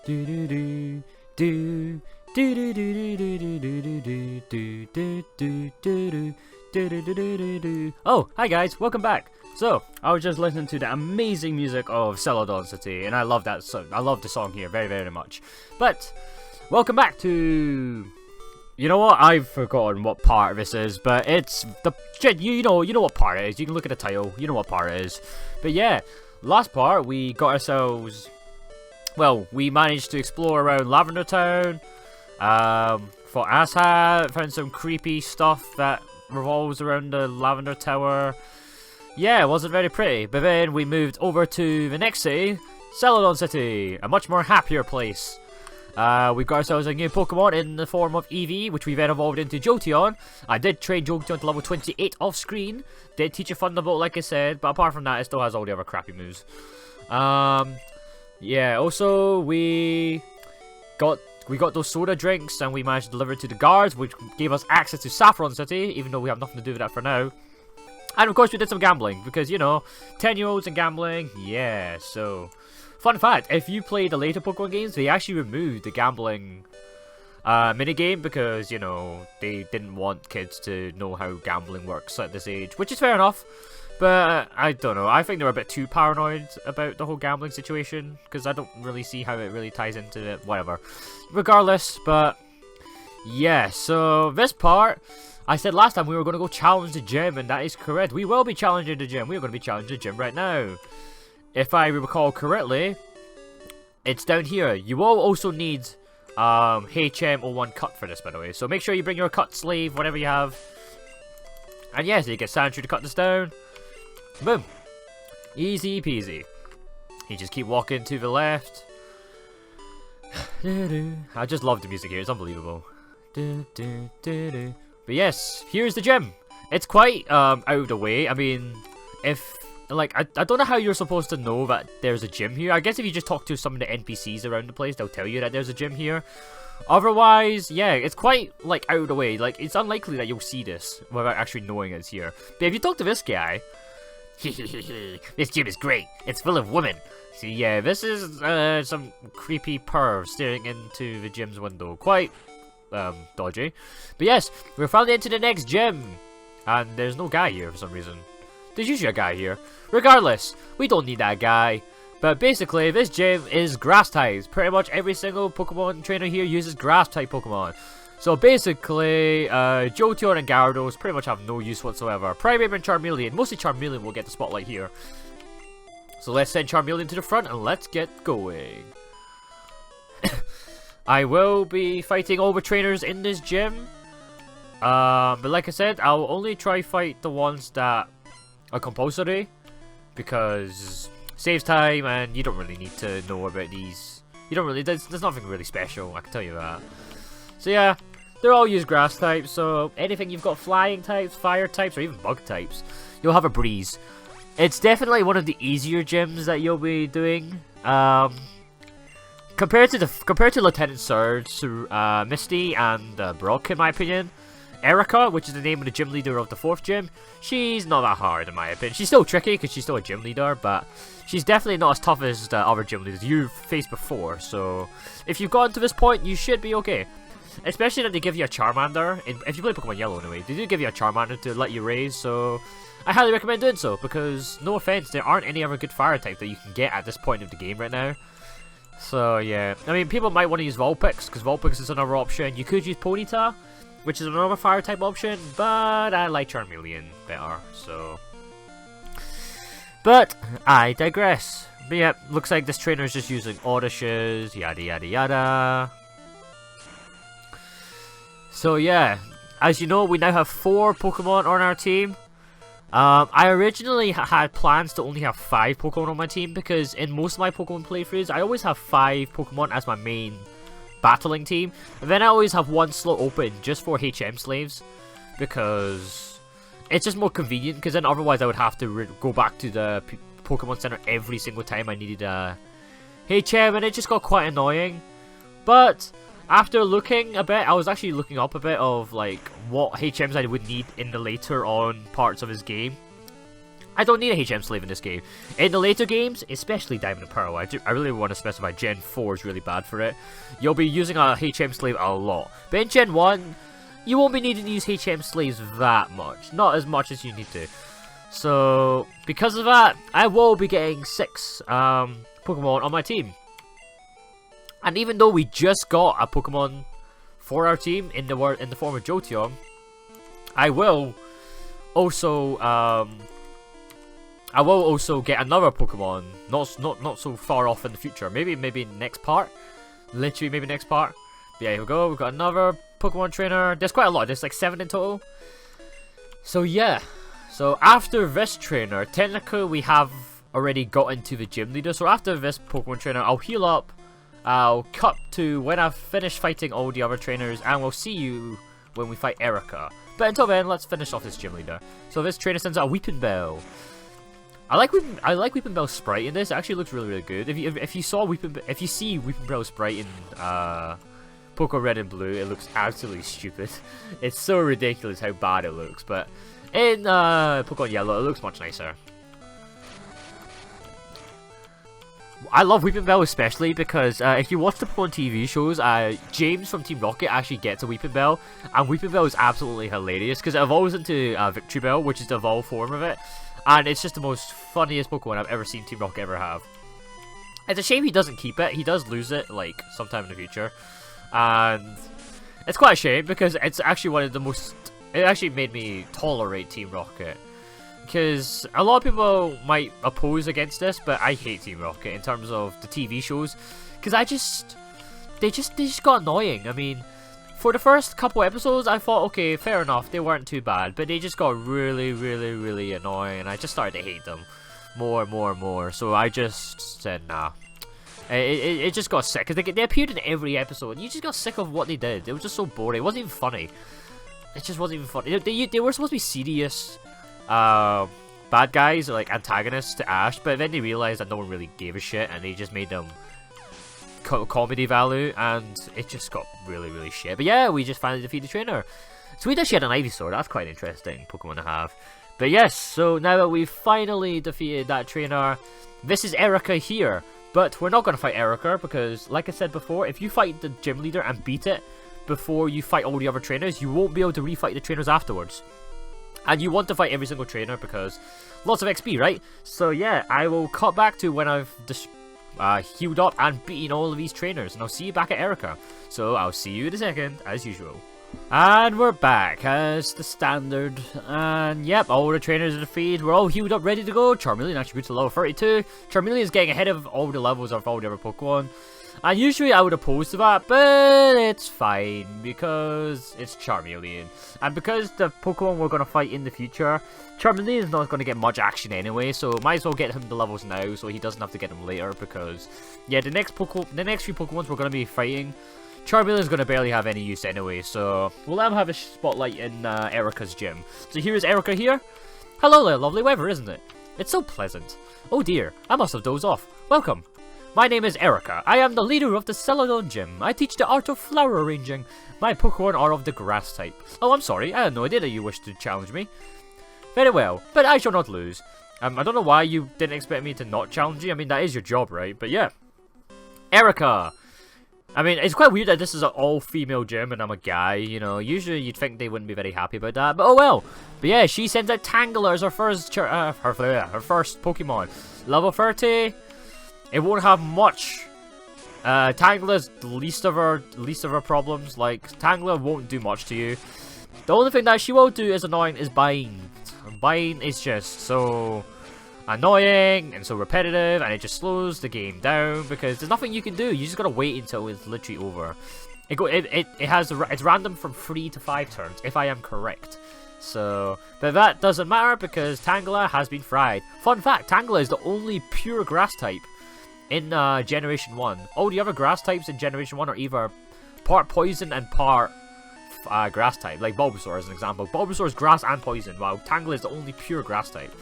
Do do do do do do do do do do do do do do do. Oh, hi guys, welcome back. So, I was just listening to the amazing music of Celadon City, and I love that song. I love the song here very, very much. But welcome back to. You know what? I've forgotten what part this is, but it's the you know what part it is. You can look at the title. You know what part it is. But yeah, last part we got ourselves. Well, we managed to explore around Lavender Town. For Asshat, found some creepy stuff that revolves around the Lavender Tower. Yeah, it wasn't very pretty. But then we moved over to the next city, Celadon City, a much more happier place. We got ourselves a new Pokemon in the form of Eevee, which we then evolved into Jolteon. I did train Jolteon to level 28 off screen. Did teach a Thunderbolt, like I said, but apart from that, it still has all the other crappy moves. Yeah, also we got those soda drinks and we managed to deliver it to the guards, which gave us access to Saffron City, even though we have nothing to do with that for now. And of course we did some gambling, because, you know, 10-year-olds and gambling, yeah, so... Fun fact, if you play the later Pokemon games, they actually removed the gambling minigame because, you know, they didn't want kids to know how gambling works at this age, which is fair enough. But I don't know, I think they're a bit too paranoid about the whole gambling situation, because I don't really see how it really ties into it, whatever. Regardless, but yeah, so this part, I said last time we were going to go challenge the gym, and that is correct. We will be challenging the gym. We are going to be challenging the gym right now. If I recall correctly, it's down here. You will also need HM01 cut for this, by the way. So make sure you bring your cut sleeve, whatever you have. And yes, you get Sandshrew to cut this down. Boom. Easy peasy. You just keep walking to the left. I just love the music here. It's unbelievable. But yes, here's the gym. It's quite out of the way. I mean, if... Like, I don't know how you're supposed to know that there's a gym here. I guess if you just talk to some of the NPCs around the place, they'll tell you that there's a gym here. Otherwise, yeah, it's quite, like, out of the way. Like, it's unlikely that you'll see this without actually knowing it's here. But if you talk to this guy... This gym is great. It's full of women. See, yeah, this is some creepy perv staring into the gym's window. Quite dodgy. But yes, we're finally into the next gym. And there's no guy here for some reason. There's usually a guy here. Regardless, we don't need that guy. But basically, this gym is grass types. Pretty much every single Pokemon trainer here uses grass type Pokemon. So basically, Jolteon and Gyarados pretty much have no use whatsoever. Primeape and Charmeleon. Mostly Charmeleon will get the spotlight here. So let's send Charmeleon to the front and let's get going. I will be fighting all the trainers in this gym. But like I said, I'll only try fight the ones that are compulsory, because saves time and you don't really need to know about these. You don't really, there's nothing really special, I can tell you that. So yeah, they're all use grass types, so anything you've got flying types, fire types, or even bug types, you'll have a breeze. It's definitely one of the easier gyms that you'll be doing. Compared to Lieutenant Surge, Misty, and Brock, in my opinion. Erika, which is the name of the gym leader of the 4th gym, she's not that hard in my opinion. She's still tricky because she's still a gym leader, but she's definitely not as tough as the other gym leaders you've faced before. So if you've gotten to this point, you should be okay. Especially that they give you a Charmander. If you play Pokemon Yellow anyway, they do give you a Charmander to let you raise, so I highly recommend doing so, because no offense, there aren't any other good fire type that you can get at this point of the game right now. So yeah, I mean, people might want to use Vulpix, because Vulpix is another option. You could use Ponyta, which is another fire type option, but I like Charmeleon better, so. But I digress. But yeah, looks like this trainer is just using Audishes, yada yada yada. So yeah, as you know, we now have 4 Pokemon on our team. I originally had plans to only have 5 Pokemon on my team, because in most of my Pokemon playthroughs, I always have 5 Pokemon as my main battling team, and then I always have 1 slot open just for HM slaves, because it's just more convenient, because then otherwise I would have to go back to the Pokemon Center every single time I needed a HM, and it just got quite annoying. But after looking a bit, I was actually looking up a bit of like what HMs I would need in the later on parts of his game. I don't need a HM slave in this game. In the later games, especially Diamond and Pearl, I really want to specify Gen 4 is really bad for it. You'll be using a HM slave a lot. But in Gen 1, you won't be needing to use HM slaves that much. Not as much as you need to. So, because of that, I will be getting 6 Pokemon on my team. And even though we just got a Pokemon for our team in the form of Jolteon, I will also get another Pokemon, not so far off in the future. Maybe next part, literally maybe next part. But yeah, here we go. We've got another Pokemon trainer. There's quite a lot. There's like 7 in total. So yeah. So after this trainer, technically we have already got into the gym leader. So after this Pokemon trainer, I'll heal up. I'll cut to when I've finished fighting all the other trainers, and we'll see you when we fight Erika. But until then, let's finish off this gym leader. So this trainer sends out a Weeping Bell. I like Weeping Bell's sprite in this. It actually looks really good. If you see Weeping Bell's sprite in Poké Red and Blue, it looks absolutely stupid. It's so ridiculous how bad it looks. But in Pokemon Yellow, it looks much nicer. I love Weeping Bell especially because if you watch the Pokemon TV shows, James from Team Rocket actually gets a Weeping Bell, and Weeping Bell is absolutely hilarious because it evolves into Victory Bell, which is the evolved form of it, and it's just the most funniest Pokemon I've ever seen Team Rocket ever have. It's a shame he doesn't keep it. He does lose it like sometime in the future, and it's quite a shame because it's actually one of the most. It actually made me tolerate Team Rocket. Because a lot of people might oppose against this, but I hate Team Rocket in terms of the TV shows. Because they just got annoying. I mean, for the first couple episodes, I thought, okay, fair enough, they weren't too bad. But they just got really annoying, and I just started to hate them more and more. So I just said, nah. It just got sick, because they appeared in every episode, and you just got sick of what they did. It was just so boring. It wasn't even funny. It just wasn't even funny. They were supposed to be serious bad guys, or like antagonists to Ash, but then they realized that no one really gave a shit, and they just made them comedy value, and it just got really shit. But yeah, we just finally defeated the trainer. So we actually had an Ivysaur. That's quite interesting Pokemon to have. But yes, so now that we've finally defeated that trainer, this is Erika here. But we're not going to fight Erika because, like I said before, if you fight the gym leader and beat it before you fight all the other trainers, you won't be able to refight the trainers afterwards. And you want to fight every single trainer because lots of XP, right? So yeah, I will cut back to when I've healed up and beaten all of these trainers, and I'll see you back at Erika. So I'll see you in a second, as usual. And we're back as the standard, and yep, all the trainers are defeated. We're all healed up, ready to go. Charmeleon actually grew to level 32. Charmeleon is getting ahead of all the levels of all the other Pokemon. And usually I would oppose to that, but it's fine because it's Charmeleon. And because the Pokemon we're going to fight in the future, Charmeleon is not going to get much action anyway, so might as well get him the levels now so he doesn't have to get them later because, yeah, the next few Pokemons we're going to be fighting, Charmeleon is going to barely have any use anyway, so we'll let him have a spotlight in Erika's gym. So here is Erika here. Hello there, lovely weather, isn't it? It's so pleasant. Oh dear, I must have dozed off. Welcome. My name is Erika. I am the leader of the Celadon Gym. I teach the art of flower arranging. My Pokemon are of the grass type. Oh, I'm sorry. I had no idea that you wished to challenge me. Very well, but I shall not lose. I don't know why you didn't expect me to not challenge you. I mean, that is your job, right? But yeah. Erika. I mean, it's quite weird that this is an all-female gym and I'm a guy, you know. Usually you'd think they wouldn't be very happy about that, but oh well. But yeah, she sends out Tangela as her first Pokemon. Level 30. It won't have much. Tangela's the least of her problems. Like, Tangela won't do much to you. The only thing that she will do is annoying is Bind. Bind is just so annoying and so repetitive, and it just slows the game down because there's nothing you can do. You just gotta wait until it's literally over. It's random from 3 to 5 turns, if I am correct. So, but that doesn't matter because Tangela has been fried. Fun fact: Tangela is the only pure grass type in Generation 1. All the other grass types in Generation 1 are either part poison and part grass type, like Bulbasaur as an example. Bulbasaur is grass and poison, while Tangela is the only pure grass type.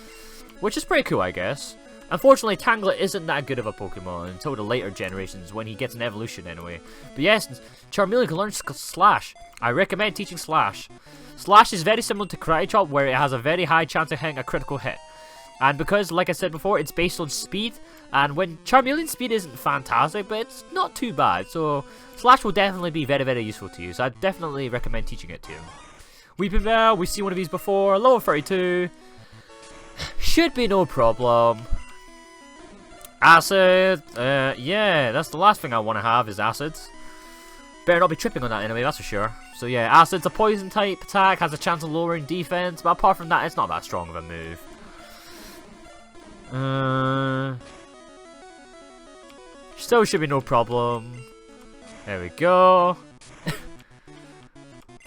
Which is pretty cool, I guess. Unfortunately, Tangela isn't that good of a Pokemon until the later generations, when he gets an evolution anyway. But yes, Charmeleon can learn Slash. I recommend teaching Slash. Slash is very similar to Karate Chop, where it has a very high chance of hitting a critical hit. And because, like I said before, it's based on speed, and when Charmeleon's speed isn't fantastic, but it's not too bad, so Slash will definitely be very, very useful to you, so I definitely recommend teaching it to you. Weeping Bell, we've seen one of these before, level 32, should be no problem. Acid, yeah, that's the last thing I want to have is acids. Better not be tripping on that anyway, that's for sure. So yeah, acid's a poison type attack, has a chance of lowering defense, but apart from that, it's not that strong of a move. Still should be no problem. There we go.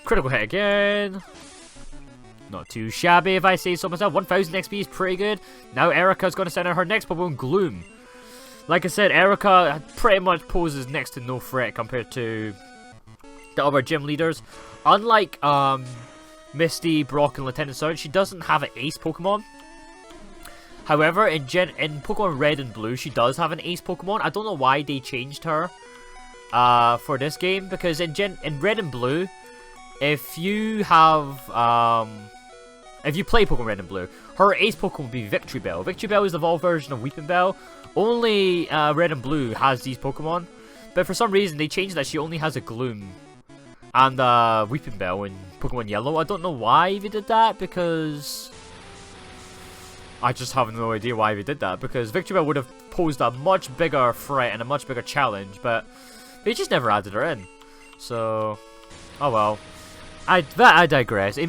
Critical hit again. Not too shabby if I say so myself. 1000 XP is pretty good. Now Erika's going to send out her next Pokemon, Gloom. Like I said, Erika pretty much poses next to no threat compared to the other gym leaders. Unlike Misty, Brock, and Lieutenant Surge, she doesn't have an ace Pokemon. However, in Pokemon Red and Blue, she does have an ace Pokemon. I don't know why they changed her for this game, because in Red and Blue, if you have if you play Pokemon Red and Blue, her ace Pokemon would be Victory Bell. Victory Bell is the evolved version of Weeping Bell. Only Red and Blue has these Pokemon, but for some reason they changed that she only has a Gloom and Weeping Bell in Pokemon Yellow. I don't know why they did that, because I just have no idea why they did that, because Victory Bell would have posed a much bigger threat and a much bigger challenge, but they just never added her in. So, oh well. I digress. It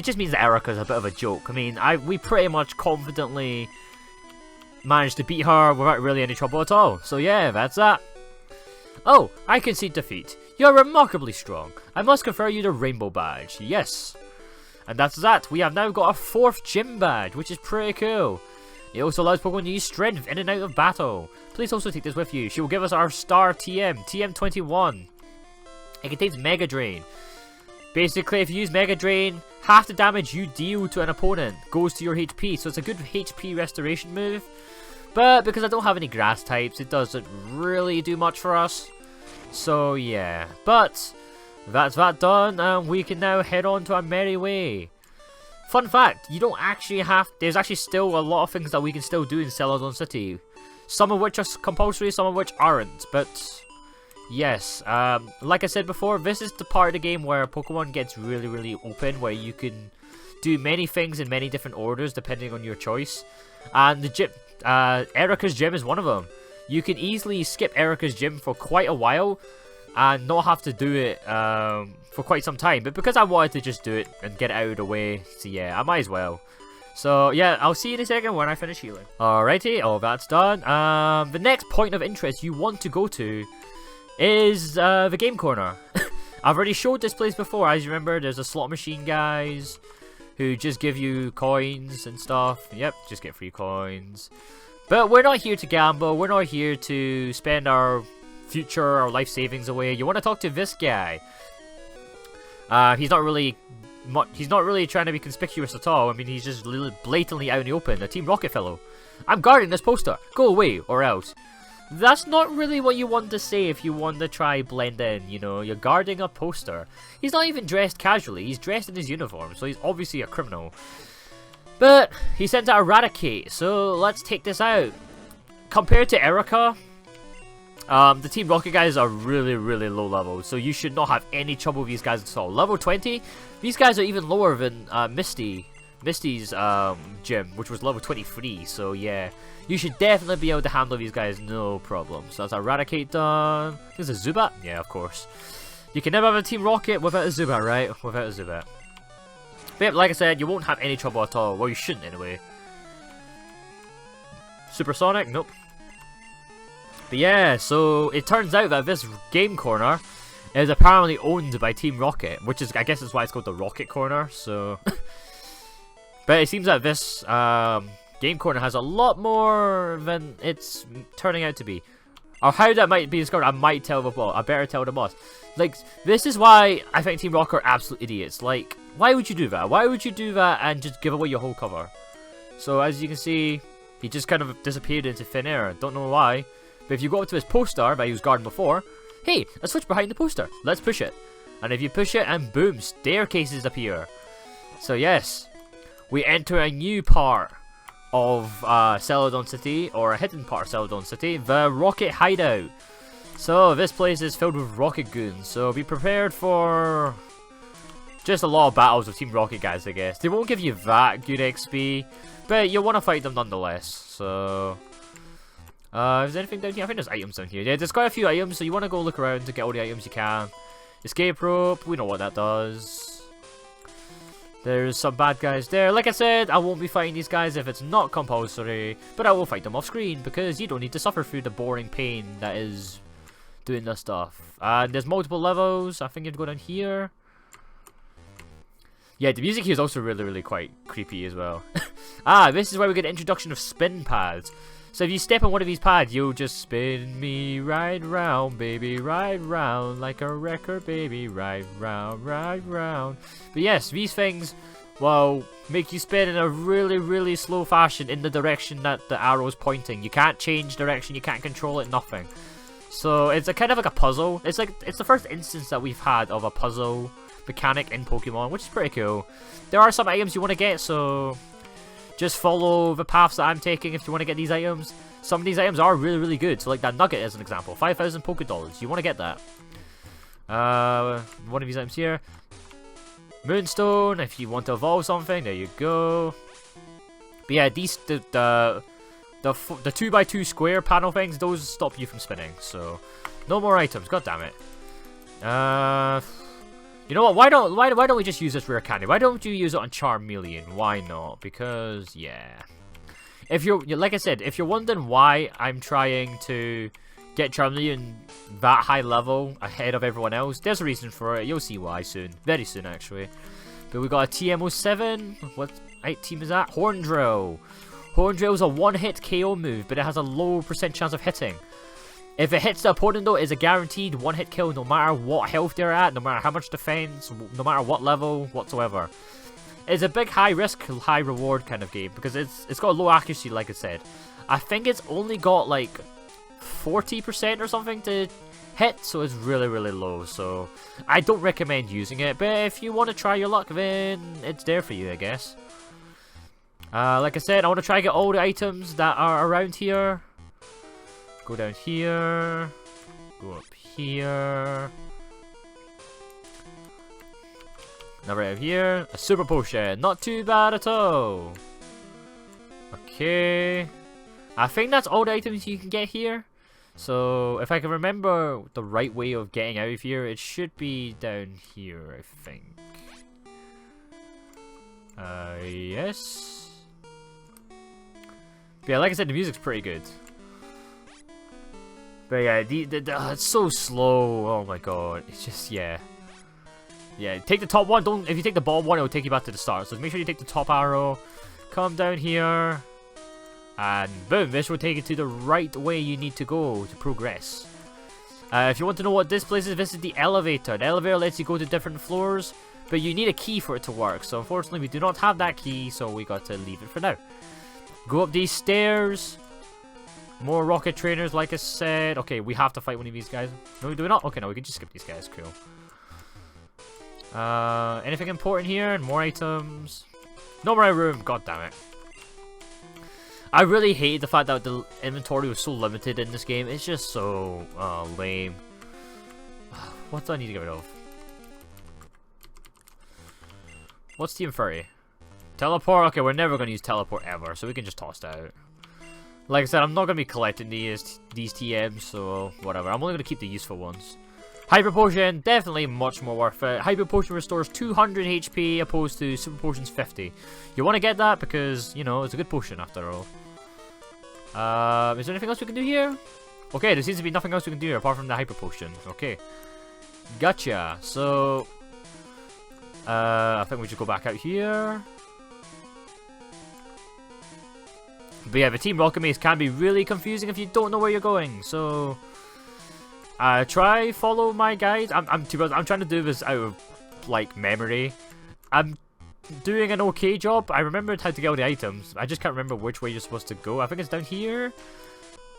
just means that Erika's a bit of a joke. I mean, we pretty much confidently managed to beat her without really any trouble at all. So yeah, that's that. Oh, I concede defeat. You're remarkably strong. I must confer you the Rainbow Badge. Yes. And that's that. We have now got a 4th Gym Badge, which is pretty cool. It also allows Pokemon to use Strength in and out of battle. Please also take this with you. She will give us our Star TM, TM21. It contains Mega Drain. Basically, if you use Mega Drain, half the damage you deal to an opponent goes to your HP, so it's a good HP restoration move. But because I don't have any grass types, it doesn't really do much for us. So yeah, but that's that done, and we can now head on to our merry way. Fun fact, you don't actually there's actually still a lot of things that we can still do in Celadon City. Some of which are compulsory, some of which aren't, but yes, like I said before, this is the part of the game where Pokemon gets really, really open, where you can do many things in many different orders depending on your choice. And the gym, Erika's gym is one of them. You can easily skip Erika's gym for quite a while and not have to do it for quite some time. But because I wanted to just do it and get it out of the way, so yeah, I might as well. So yeah, I'll see you in a second when I finish healing. Alrighty, all that's done. The next point of interest you want to go to is the game corner. I've already showed this place before. As you remember, there's a slot machine guys who just give you coins and stuff. Yep, just get free coins. But we're not here to gamble. We're not here to spend our future, our life savings away. You want to talk to this guy. He's not really trying to be conspicuous at all. I mean, he's just blatantly out in the open. A Team Rocket fellow. I'm guarding this poster. Go away, or else. That's not really what you want to say if you want to try blend in, you know. You're guarding a poster. He's not even dressed casually. He's dressed in his uniform, so he's obviously a criminal. But he sent out Eradicate, so let's take this out. Compared to Erika, the Team Rocket guys are really, really low level, so you should not have any trouble with these guys at all. Level 20, these guys are even lower than Misty's gym, which was level 23, so yeah. You should definitely be able to handle these guys, no problem. So that's Eradicate done. There's a Zubat? Yeah, of course. You can never have a Team Rocket without a Zubat, right? Without a Zubat. But yeah, like I said, you won't have any trouble at all. Well, you shouldn't anyway. Supersonic? Nope. But yeah, so it turns out that this game corner is apparently owned by Team Rocket, which is, I guess that's why it's called the Rocket Corner, so... But it seems that this game corner has a lot more than it's turning out to be. Or how that might be discovered, I might tell the boss. I better tell the boss. Like, this is why I think Team Rocket are absolute idiots. Like, why would you do that? Why would you do that and just give away your whole cover? So, as you can see, he just kind of disappeared into thin air. Don't know why. But if you go up to his poster that he was guarding before, hey, a switch behind the poster. Let's push it. And if you push it, and boom, staircases appear. So, yes, we enter a new part of Celadon City, or a hidden part of Celadon City, the Rocket Hideout. So this place is filled with Rocket Goons, so be prepared for just a lot of battles with Team Rocket guys, I guess. They won't give you that good XP, but you'll want to fight them nonetheless. So, is there anything down here? I think there's items down here. Yeah, there's quite a few items, so you want to go look around to get all the items you can. Escape rope, we know what that does. There's some bad guys there. Like I said, I won't be fighting these guys if it's not compulsory, but I will fight them off screen because you don't need to suffer through the boring pain that is doing this stuff. And there's multiple levels. I think you have to go down here. Yeah, the music here is also really quite creepy as well. This is where we get an introduction of spin pads. So if you step on one of these pads, you'll just spin me right round, baby, right round, like a record, baby, right round, right round. But yes, these things will make you spin in a really slow fashion in the direction that the arrow is pointing. You can't change direction, you can't control it, nothing. So it's a kind of like a puzzle. It's the first instance that we've had of a puzzle mechanic in Pokemon, which is pretty cool. There are some items you want to get, so just follow the paths that I'm taking if you want to get these items. Some of these items are really good. So like that nugget is an example. 5,000 Pokedollars. You want to get that. One of these items here. Moonstone, if you want to evolve something, there you go. But yeah, these the 2x2 square panel things, those stop you from spinning. So no more items. God damn it. You know what? Why don't we just use this rare candy? Why don't you use it on Charmeleon? Why not? Because yeah. If you're like I said, if you're wondering why I'm trying to get Charmeleon that high level ahead of everyone else, there's a reason for it. You'll see why soon. Very soon actually. But we got a TM07. What team is that? Horndrill. Horndrill is a one-hit KO move, but it has a low % chance of hitting. If it hits the opponent though, it's a guaranteed one-hit kill no matter what health they're at, no matter how much defense, no matter what level whatsoever. It's a big high risk, high reward kind of game because it's got low accuracy, like I said. I think it's only got like 40% or something to hit, so it's really low. So I don't recommend using it, but if you want to try your luck, then it's there for you, I guess. Like I said, I want to try to get all the items that are around here. Go down here. Go up here. Another out here. A super potion. Not too bad at all. Okay. I think that's all the items you can get here. So, if I can remember the right way of getting out of here, it should be down here, I think. Yes. But yeah, like I said, the music's pretty good. But yeah, it's so slow. Oh my god. It's just, yeah. Yeah, take the top one. If you take the bottom one, it'll take you back to the start. So make sure you take the top arrow. Come down here. And boom, this will take you to the right way you need to go to progress. If you want to know what this place is, this is the elevator. The elevator lets you go to different floors, but you need a key for it to work. So unfortunately, we do not have that key, so we got to leave it for now. Go up these stairs. More rocket trainers, like I said. Okay, we have to fight one of these guys. No, do we not? Okay, no, we can just skip these guys. Cool. Anything important here? More items. No more room. God damn it. I really hate the fact that the inventory was so limited in this game. It's just so lame. What do I need to get rid of? What's Team 30? Teleport? Okay, we're never going to use teleport ever, so we can just toss it out. Like I said, I'm not going to be collecting these TMs, so whatever. I'm only going to keep the useful ones. Hyper Potion, definitely much more worth it. Hyper Potion restores 200 HP opposed to Super Potion's 50. You want to get that because, you know, it's a good potion after all. Is there anything else we can do here? Okay, there seems to be nothing else we can do here apart from the Hyper Potion. Okay. Gotcha. So, I think we should go back out here. But yeah, the Team Rocket Maze can be really confusing if you don't know where you're going. So, try follow my guide. I'm trying to do this out of like memory. I'm doing an okay job. I remembered how to get all the items. I just can't remember which way you're supposed to go. I think it's down here.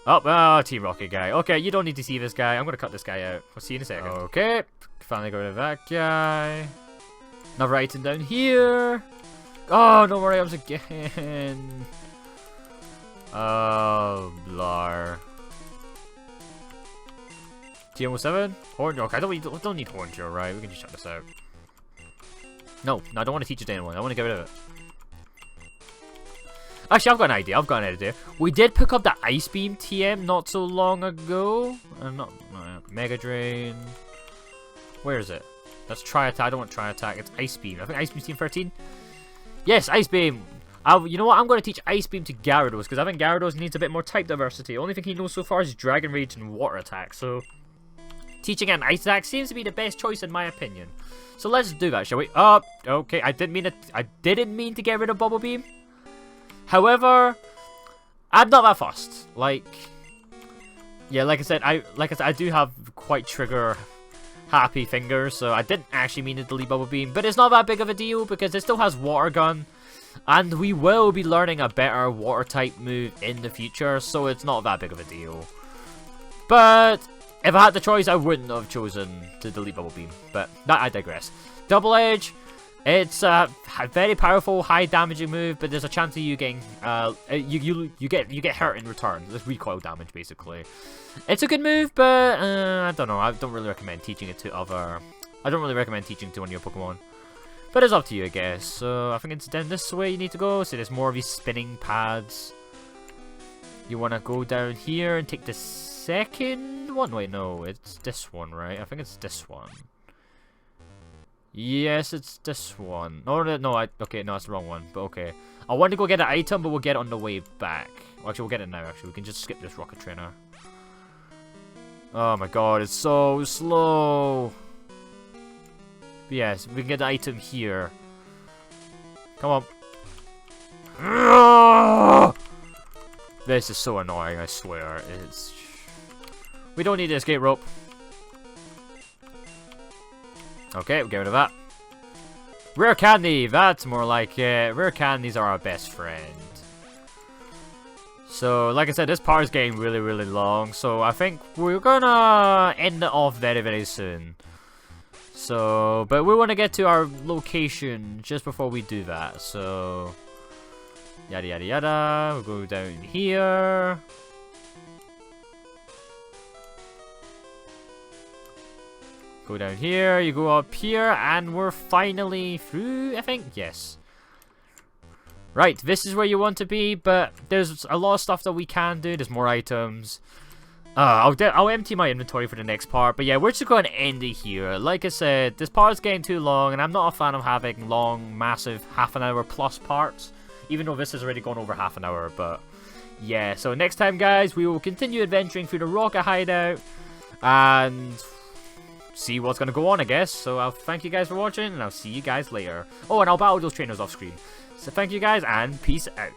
Oh, Team Rocket guy. Okay, you don't need to see this guy. I'm gonna cut this guy out. I'll see you in a second. Okay, finally got rid of that guy. Another item down here. Oh, no more items again. Blar. TM07? Horn? Okay, we don't need horn drill, right? We can just check this out. No, I don't want to teach it to anyone. I want to get rid of it. Actually, I've got an idea. We did pick up the Ice Beam TM not so long ago. Mega Drain. Where is it? That's Tri Attack. I don't want Tri Attack. It's Ice Beam. I think Ice Beam's Team 13. Yes, Ice Beam. You know what? I'm going to teach Ice Beam to Gyarados because I think Gyarados needs a bit more type diversity. Only thing he knows so far is Dragon Rage and Water Attack. So, teaching an Ice Attack seems to be the best choice in my opinion. So let's do that, shall we? Okay. I didn't mean to get rid of Bubble Beam. However, I'm not that fussed. Like I said, I do have quite trigger happy fingers, so I didn't actually mean to delete Bubble Beam, but it's not that big of a deal because it still has Water Gun, and we will be learning a better Water type move in the future, so it's not that big of a deal. But if I had the choice, I wouldn't have chosen to delete Bubble Beam, but I digress. Double Edge. It's a very powerful, high damaging move, but there's a chance of you getting you get hurt in return. There's recoil damage basically. It's a good move, but I don't know. I don't really recommend teaching it to I don't really recommend teaching it to one of your Pokemon. But it's up to you, I guess. So I think it's down this way you need to go. So there's more of these spinning pads. You want to go down here and take the second one. Wait, no, it's this one, right? I think it's this one. Yes, it's this one. Okay, no, it's the wrong one, but okay. I want to go get an item, but we'll get it on the way back. Well, actually, we'll get it now, actually. We can just skip this Rocket Trainer. Oh my god, it's so slow. But yes, we can get the item here. Come on. This is so annoying, I swear. We don't need the escape rope. Okay, we'll get rid of that. Rare candy, that's more like it. Rare candies are our best friend. So, like I said, this part is getting really, really long. So, I think we're gonna end it off very, very soon. So, but we want to get to our location just before we do that. So, yada, yada, yada. We'll go down here. Go down here, you go up here, and we're finally through, I think? Yes. Right, this is where you want to be, but there's a lot of stuff that we can do. There's more items. I'll empty my inventory for the next part, but yeah, we're just going to end it here. Like I said, this part is getting too long, and I'm not a fan of having long, massive, half-an-hour plus parts, even though this has already gone over half an hour, but yeah. So next time, guys, we will continue adventuring through the Rocket Hideout, and see what's going to go on, I guess. So I'll thank you guys for watching, and I'll see you guys later. Oh, and I'll battle those trainers off screen. So thank you guys, and peace out.